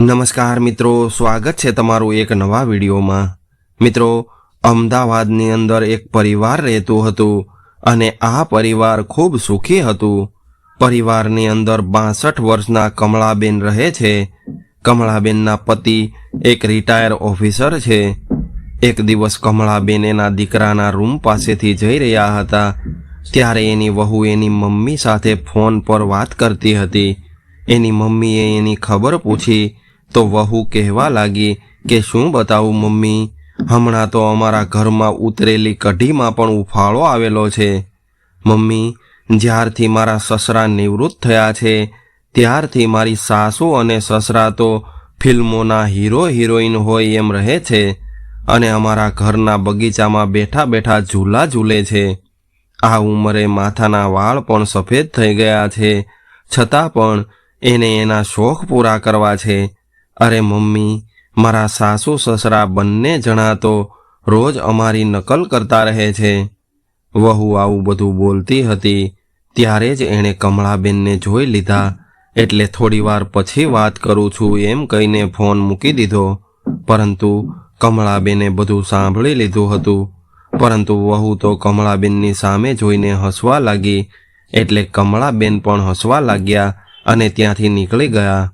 નમસ્કાર મિત્રો, સ્વાગત છે તમારું એક નવા વિડીયોમાં। મિત્રો, અમદાવાદની અંદર એક પરિવાર રહેતું હતું અને આ પરિવાર ખૂબ સુખી હતું। પરિવારની અંદર 62 વર્ષના કમળાબેન રહે છે। કમળાબેનના પતિ એક રિટાયર ઓફિસર છે। એક દિવસ કમળાબેન એના દીકરાના રૂમ પાસેથી જઈ રહ્યા હતા ત્યારે એની વહુ એની મમ્મી સાથે ફોન પર વાત કરતી હતી। એની મમ્મીએ એની ખબર પૂછી તો વહુ કહેવા લાગી કે શું બતાવું મમ્મી, હમણાં તો અમારા ઘરમાં ઉતરેલી કઢીમાં પણ ઉફાળો આવેલો છે। મમ્મી, જ્યારથી મારા સસરા નિવૃત્ત થયા છે ત્યારથી મારી સાસુ અને સસરા તો ફિલ્મોના હીરો હિરોઈન હોય એમ રહે છે અને અમારા ઘરના બગીચામાં બેઠા બેઠા ઝૂલા ઝૂલે છે। આ ઉંમરે માથાના વાળ પણ સફેદ થઈ ગયા છે, છતાં પણ એને એના શોખ પૂરા કરવા છે। અરે મમ્મી, મારા સાસુ સસરા બંને જણા તો રોજ અમારી નકલ કરતા રહે છે। વહુ આવું બધું બોલતી હતી ત્યારે જ એણે કમળાબેનને જોઈ લીધા એટલે થોડીવાર પછી વાત કરું છું એમ કહીને ફોન મૂકી દીધો। પરંતુ કમળાબેને બધું સાંભળી લીધું હતું, પરંતુ વહુ તો કમળાબેનની સામે જોઈને હસવા લાગી એટલે કમળાબેન પણ હસવા લાગ્યા અને ત્યાંથી નીકળી ગયા।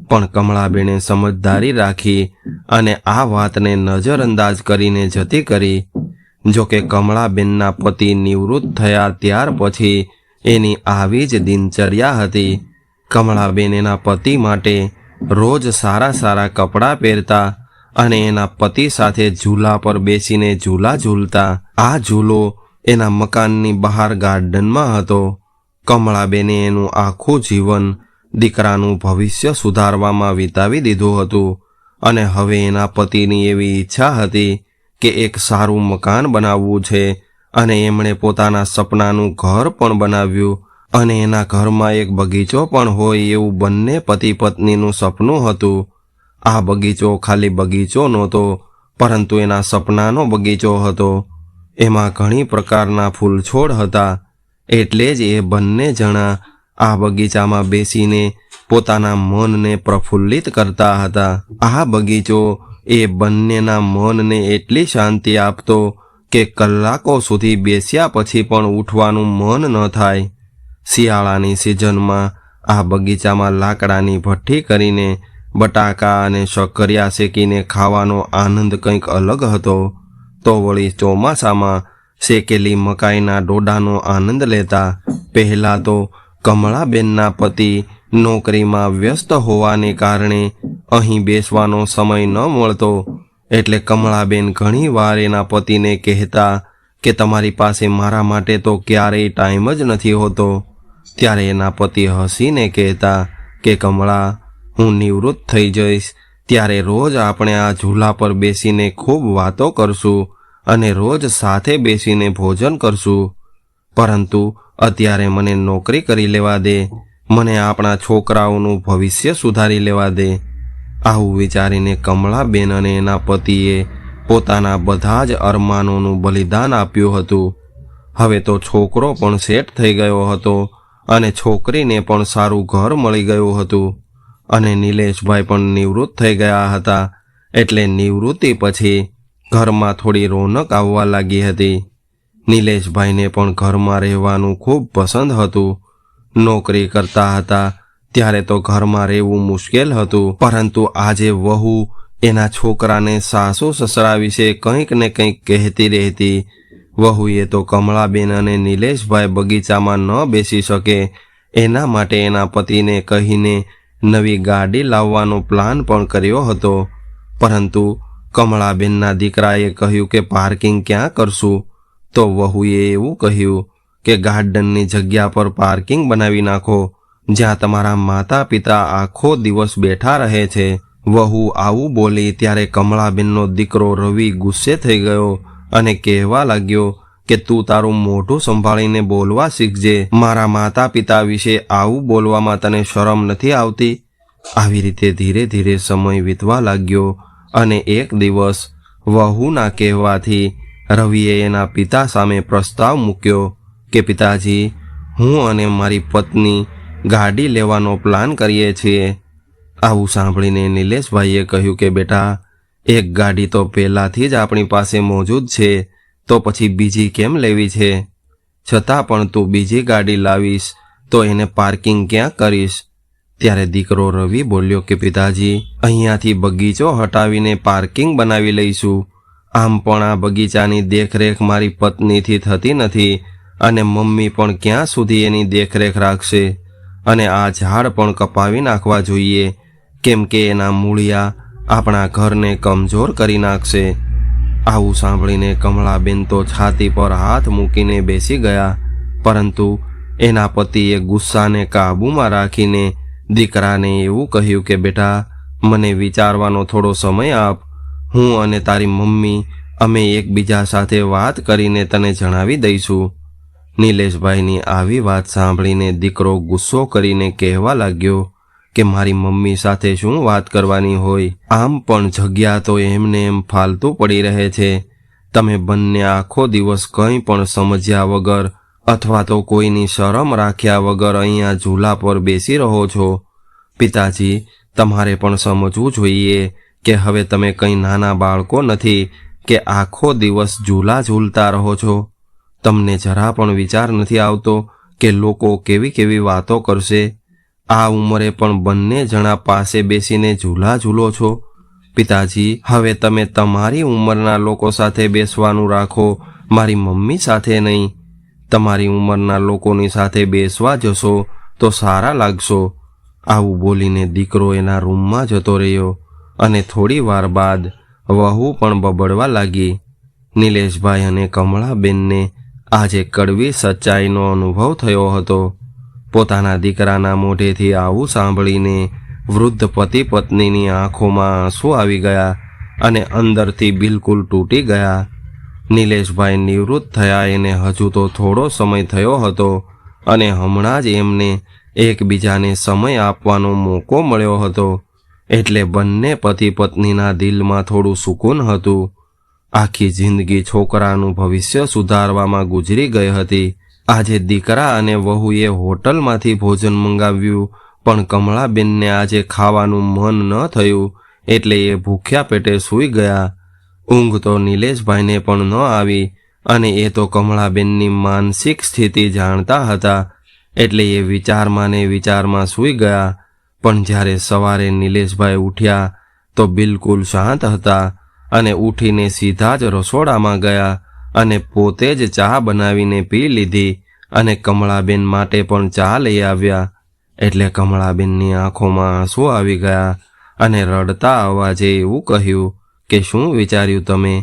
પણ કમળાબેને સમજદારી રાખી અને આ વાતને નજરઅંદાજ કરીને જતી કરી। જોકે કમળાબેનના પતિ નિવૃત્ત થયા ત્યાર પછી એની આવી જ દિનચર્યા હતી। કમળાબેન એના પતિ માટે રોજ સારા સારા કપડાં પહેરતા અને એના પતિ સાથે ઝૂલા પર બેસીને ઝૂલા ઝૂલતા। આ ઝૂલો એના મકાનની બહાર ગાર્ડનમાં હતો। કમળાબેને એનું આખું જીવન દીકરાનું ભવિષ્ય સુધારવામાં વિતાવી દીધું હતું અને હવે એના પતિની એવી ઈચ્છા હતી કે એક સારું મકાન બનાવવું છે અને એમણે પોતાના સપનાનું ઘર પણ બનાવ્યું અને એના ઘરમાં એક બગીચો પણ હોય એવું બંને પતિ પત્નીનું સપનું હતું। આ બગીચો ખાલી બગીચો નહોતો, પરંતુ એના સપનાનો બગીચો હતો। એમાં ઘણી પ્રકારના ફૂલછોડ હતા, એટલે જ એ બંને જણા આ બગીચામાં બેસીને પોતાના મનને પ્રફુલ્લિત કરતા હતા। આ બગીચો એ બંનેના મનને એટલી શાંતિ આપતો કે કલાકો સુધી બેસ્યા પછી પણ ઉઠવાનું મન ન થાય। શિયાળાની સિઝનમાં આ બગીચામાં લાકડાની ભઠ્ઠી કરીને બટાકા અને શક્કરિયા શેકીને ખાવાનો આનંદ કંઈક અલગ હતો। તો વળી ચોમાસામાં શેકેલી મકાઈના ડોડાનો આનંદ લેતા। પહેલાં તો કમળાબેનના પતિ નોકરીમાં વ્યસ્ત હોવાને કારણે અહીં બેસવાનો સમય ન મળતો, એટલે કમળાબેન ઘણીવાર એના પતિને કહેતા કે તમારી પાસે મારા માટે તો ક્યારેય ટાઈમ જ નથી હોતો। ત્યારે એના પતિ હસીને કહેતા કે કમળા, હું નિવૃત્ત થઈ જઈશ ત્યારે રોજ આપણે આ ઝૂલા પર બેસીને ખૂબ વાતો કરશું અને રોજ સાથે બેસીને ભોજન કરશું, પરંતુ અત્યારે મને નોકરી કરી લેવા દે, મને આપણા છોકરાઓનું ભવિષ્ય સુધારી લેવા દે। આવું વિચારીને કમળાબેન અને એના પતિએ પોતાના બધા જ અરમાનોનું બલિદાન આપ્યું હતું। હવે તો છોકરો પણ સેટ થઈ ગયો હતો અને છોકરીને પણ સારું ઘર મળી ગયું હતું અને નિલેશભાઈ પણ નિવૃત્ત થઈ ગયા હતા, એટલે નિવૃત્તિ પછી ઘરમાં થોડી રોનક આવવા લાગી હતી। નિલેશભાઈને પણ ઘરમાં રહેવાનું ખૂબ પસંદ હતું। નોકરી કરતા હતા ત્યારે તો ઘરમાં રહેવું મુશ્કેલ હતું, પરંતુ આજે વહુ એના છોકરાને સાસુ સસરા વિશે કંઈક ને કંઈક કહેતી રહેતી। વહુએ તો કમળાબેન અને નિલેશભાઈ બગીચામાં ન બેસી શકે એના માટે એના પતિને કહીને નવી ગાડી લાવવાનો પ્લાન પણ કર્યો હતો, પરંતુ કમળાબેનના દીકરાએ કહ્યું કે પાર્કિંગ ક્યાં કરશું? તો વહુએ એવું કહ્યું કે ગાર્ડનની જગ્યા પર પાર્કિંગ બનાવી નાખો, જ્યાં તમારા માતા પિતા આખો દિવસ બેઠા રહે છે। વહુ આવું બોલી ત્યારે કમળાબેનનો દીકરો રવિ ગુસ્સે થઈ ગયો અને કહેવા લાગ્યો કે તું તારું મોઢું સંભાળીને બોલવા શીખજે, મારા માતા પિતા વિશે આવું બોલવામાં તને શરમ નથી આવતી? આવી રીતે ધીરે ધીરે સમય વીતવા લાગ્યો અને એક દિવસ વહુના કહેવાથી રવિએ એના પિતા સામે પ્રસ્તાવ મૂક્યો કે પિતાજી, હું અને મારી પત્ની ગાડી લેવાનો પ્લાન કરીએ છીએ આવું સાંભળીને નિલેશભાઈએ કહ્યું કે બેટા, એક ગાડી તો પહેલાથી જ આપણી પાસે મોજૂદ છે, તો પછી બીજી કેમ લેવી છે? છતાં પણ તું બીજી ગાડી લાવીશ તો એને પાર્કિંગ ક્યાં કરીશ? ત્યારે દીકરો રવિ બોલ્યો કે પિતાજી, અહીંયાથી બગીચો હટાવીને પાર્કિંગ બનાવી લઈશું. આમ પણ આ બગીચાની દેખરેખ મારી પત્નીથી થતી નથી, અને મમ્મી પણ ક્યાં સુધી એની દેખરેખ રાખશે? અને આ ઝાડ પણ કપાવી નાખવા જોઈએ, કેમ કે એના મૂળિયા આપણા ઘરને કમજોર કરી નાખશે. આવું સાંભળીને કમળાબેન તો છાતી પર હાથ મૂકીને બેસી ગયા, પરંતુ એના પતિએ ગુસ્સાને કાબૂમાં રાખીને દીકરાને એવું કહ્યું કે બેટા, મને વિચારવાનો થોડો સમય આપ. હું અને તારી મમ્મી અમે એકબીજા સાથે વાત કરીને તને જણાવી દઈશું. નિલેશભાઈની આવી વાત સાંભળીને દીકરો ગુસ્સો કરીને કહેવા લાગ્યો કે મારી મમ્મી સાથે શું વાત કરવાની હોય? આમ પણ જગ્યા તો એમને એમ ફાલતુ પડી રહે છે. તમે બંને આખો દિવસ કંઈ પણ સમજ્યા વગર અથવા તો કોઈની શરમ રાખ્યા વગર અહીંયા ઝૂલા પર બેસી રહો છો. પિતાજી, તમારે પણ સમજવું જોઈએ કે હવે તમે કંઈ નાના બાળકો નથી કે આખો દિવસ ઝૂલા ઝૂલતા રહો છો. તમને જરા પણ વિચાર નથી આવતો કે લોકો કેવી કેવી વાતો કરશે? આ ઉંમરે પણ બંને જણા પાસે બેસીને ઝૂલા ઝૂલો છો. પિતાજી, હવે તમે તમારી ઉંમરના લોકો સાથે બેસવાનું રાખો, મારી મમ્મી સાથે નહીં. તમારી ઉંમરના લોકોની સાથે બેસવા જશો તો સારા લાગશો. આવું બોલીને દીકરો એના રૂમમાં જતો રહ્યો, અને થોડી વાર બાદ વહુ પણ બબડવા લાગી. નિલેશભાઈ અને કમળાબેનને આજે કડવી સચ્ચાઈનો અનુભવ થયો હતો. પોતાના દીકરાના મોઢેથી આવું સાંભળીને વૃદ્ધ પતિ પત્નીની આંખોમાં આંસુ આવી ગયા અને અંદરથી બિલકુલ તૂટી ગયા. નિલેશભાઈ નિવૃત્ત થયા એને હજુ તો થોડો સમય થયો હતો, અને હમણાં જ એમને એકબીજાને સમય આપવાનો મોકો મળ્યો હતો, એટલે બંને પતિ પત્નીના દિલમાં થોડું સુકૂન હતું. આખી જિંદગી છોકરાનું ભવિષ્ય સુધારવામાં ગુજરી ગઈ હતી. આજે દીકરા અને વહુએ હોટલમાંથી ભોજન મંગાવ્યું, પણ કમળાબેનને આજે ખાવાનું મન ન થયું, એટલે એ ભૂખ્યા પેટે સૂઈ ગયા. ઊંઘ તો નિલેશભાઈને પણ ન આવી, અને એ તો કમળાબેનની માનસિક સ્થિતિ જાણતા હતા, એટલે એ વિચારમાં ને વિચારમાં સૂઈ ગયા. પણ જ્યારે સવારે નિલેશભાઈ ઉઠ્યા તો બિલકુલ શાંત હતા, અને ઉઠીને સીધા જ રસોડામાં ગયા અને પોતે જ ચા બનાવીને પી લીધી, અને કમળાબેન માટે પણ ચા લઈ આવ્યા. એટલે કમળાબેનની આંખોમાં આંસુ આવી ગયા, અને રડતા અવાજે એવું કહ્યું કે શું વિચાર્યું તમે?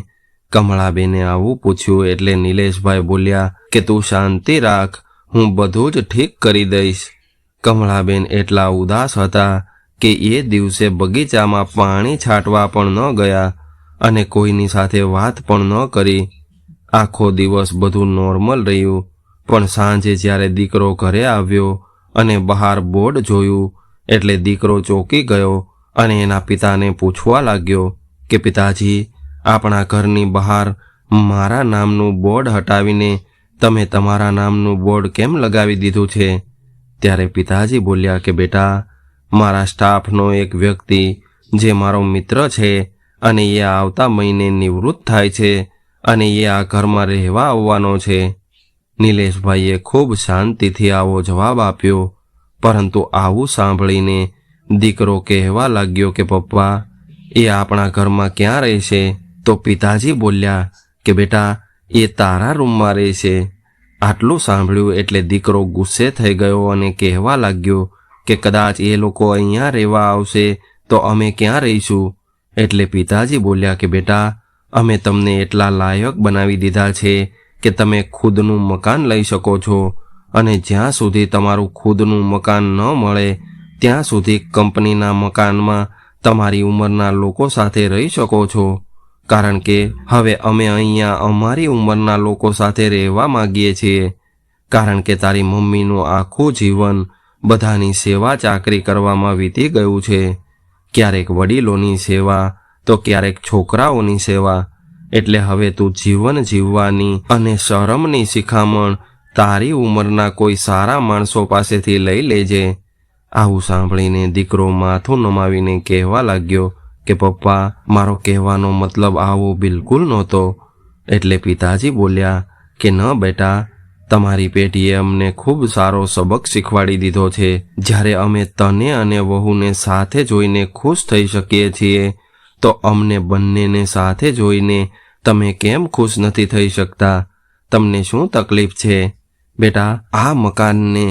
કમળાબેને આવું પૂછ્યું એટલે નિલેશભાઈ બોલ્યા કે તું શાંતિ રાખ, હું બધું જ ઠીક કરી દઈશ. કમળાબેન એટલા ઉદાસ હતા કે એ દિવસે બગીચામાં પાણી છાંટવા પણ ન ગયા, અને કોઈની સાથે વાત પણ ન કરી. આખો દિવસ બધું નોર્મલ રહ્યું, પણ સાંજે જ્યારે દીકરો ઘરે આવ્યો અને બહાર બોર્ડ જોયું, એટલે દીકરો ચોંકી ગયો અને એના પિતાને પૂછવા લાગ્યો કે પિતાજી, આપણા ઘરની બહાર મારા નામનું બોર્ડ હટાવીને તમે તમારા નામનું બોર્ડ કેમ લગાવી દીધું છે? ત્યારે પિતાજી બોલ્યા કે બેટા, મારા સ્ટાફનો એક વ્યક્તિ જે મારો મિત્ર છે, અને એ આવતા મહિને નિવૃત્ત થાય છે, અને એ આ ઘરમાં રહેવા આવવાનો છે. નિલેશભાઈએ ખૂબ શાંતિથી આવો જવાબ આપ્યો, પરંતુ આવું સાંભળીને દીકરો કહેવા લાગ્યો કે પપ્પા, એ આપણા ઘરમાં ક્યાં રહેશે? તો પિતાજી બોલ્યા કે બેટા, એ તારા રૂમમાં રહેશે. આટલું સાંભળ્યું એટલે દીકરો ગુસ્સે થઈ ગયો અને કહેવા લાગ્યો કે કદાચ એ લોકો અહીંયા રહેવા આવશે તો અમે ક્યાં રહીશું? એટલે પિતાજી બોલ્યા કે બેટા, અમે તમને એટલા લાયક બનાવી દીધા છે કે તમે ખુદનું મકાન લઈ શકો છો, અને જ્યાં સુધી તમારું ખુદનું મકાન ન મળે ત્યાં સુધી કંપનીના મકાનમાં તમારી ઉંમરના લોકો સાથે રહી શકો છો, કારણ કે હવે અમે અહીંયા અમારી ઉંમરના લોકો સાથે રહેવા માંગીએ છીએ. કારણ કે તારી મમ્મીનું આખું જીવન બધાની સેવા ચાકરી કરવામાં વીતી ગયું છે, ક્યારેક વડીલોની સેવા તો ક્યારેક છોકરાઓની સેવા. એટલે હવે તું જીવન જીવવાની અને શરમની શિખામણ તારી ઉંમરના કોઈ સારા માણસો પાસેથી લઈ લેજે. આવું સાંભળીને દીકરો માથું નમાવીને કહેવા લાગ્યો કે પપ્પા, મારો કહેવાનો મતલબ આવો બિલકુલ નહોતો. એટલે પિતાજી બોલ્યા કે ન બેટા, તમારી પેઢીએ અમને ખૂબ સારો સબક શીખવાડી દીધો છે. જ્યારે અમે તને અને વહુને સાથે જોઈને ખુશ થઈ શકીએ છીએ, તો અમને બંનેને સાથે જોઈને તમે કેમ ખુશ નથી થઈ શકતા? તમને શું તકલીફ છે? બેટા, આ મકાનને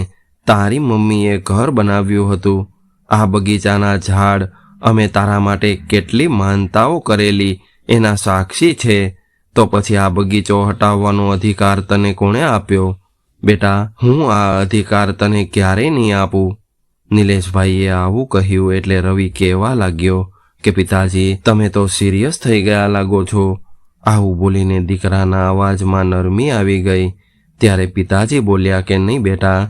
તારી મમ્મીએ ઘર બનાવ્યું હતું. આ બગીચાના ઝાડ અમે તારા માટે કેટલી માનતાઓ કરેલી એના સાક્ષી છે. તો પછી આ બગીચો હટાવવાનો અધિકાર તને કોણે આપ્યો? બેટા, હું આ અધિકાર તને ક્યારેય નહીં આપું. નિલેશભાઈએ આવું કહ્યું એટલે રવિ કહેવા લાગ્યો કે પિતાજી, તમે તો સિરિયસ થઈ ગયા લાગો છો. આવું બોલીને દીકરાના અવાજમાં નરમી આવી ગઈ. ત્યારે પિતાજી બોલ્યા કે નહીં બેટા,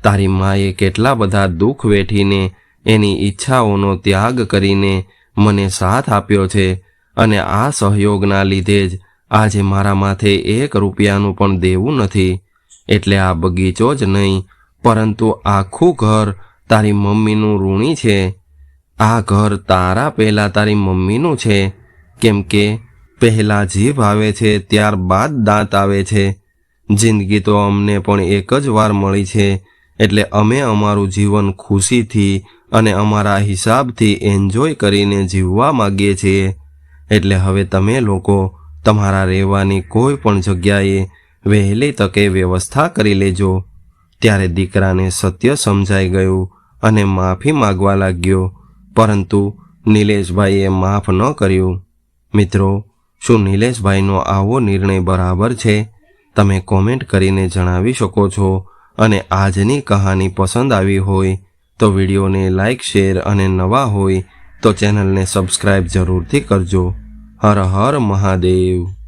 તારી માએ કેટલા બધા દુઃખ વેઠીને એની ઈચ્છાઓનો ત્યાગ કરીને મને સાથ આપ્યો છે, અને આ સહયોગના લીધે જ આજે મારા માથે 1 રૂપિયાનું પણ દેવું નથી. એટલે આ બગીચો જ નહીં, પરંતુ આખું ઘર તારી મમ્મીનું ઋણી છે. આ ઘર તારા પહેલાં તારી મમ્મીનું છે, કેમ કે પહેલાં જીભ આવે છે, ત્યારબાદ દાંત આવે છે. જિંદગી તો અમને પણ એક જ વાર મળી છે, એટલે અમે અમારું જીવન ખુશીથી અને અમારા હિસાબથી એન્જોય કરીને જીવવા માગીએ છીએ. એટલે હવે તમે લોકો તમારા રહેવાની કોઈ પણ જગ્યાએ વહેલી તકે વ્યવસ્થા કરી લેજો. ત્યારે દીકરાને સત્ય સમજાઈ ગયું અને માફી માગવા લાગ્યો, પરંતુ નિલેશભાઈએ માફ ન કર્યું. મિત્રો, શું નિલેશભાઈનો આવો નિર્ણય બરાબર છે? તમે કોમેન્ટ કરીને જણાવી શકો છો. અને આજની કહાની પસંદ આવી હોય તો વિડીયોને લાઈક, શેર અને નવા હોય તો ચેનલને સબસ્ક્રાઈબ જરૂરથી કરજો. હર હર મહાદેવ.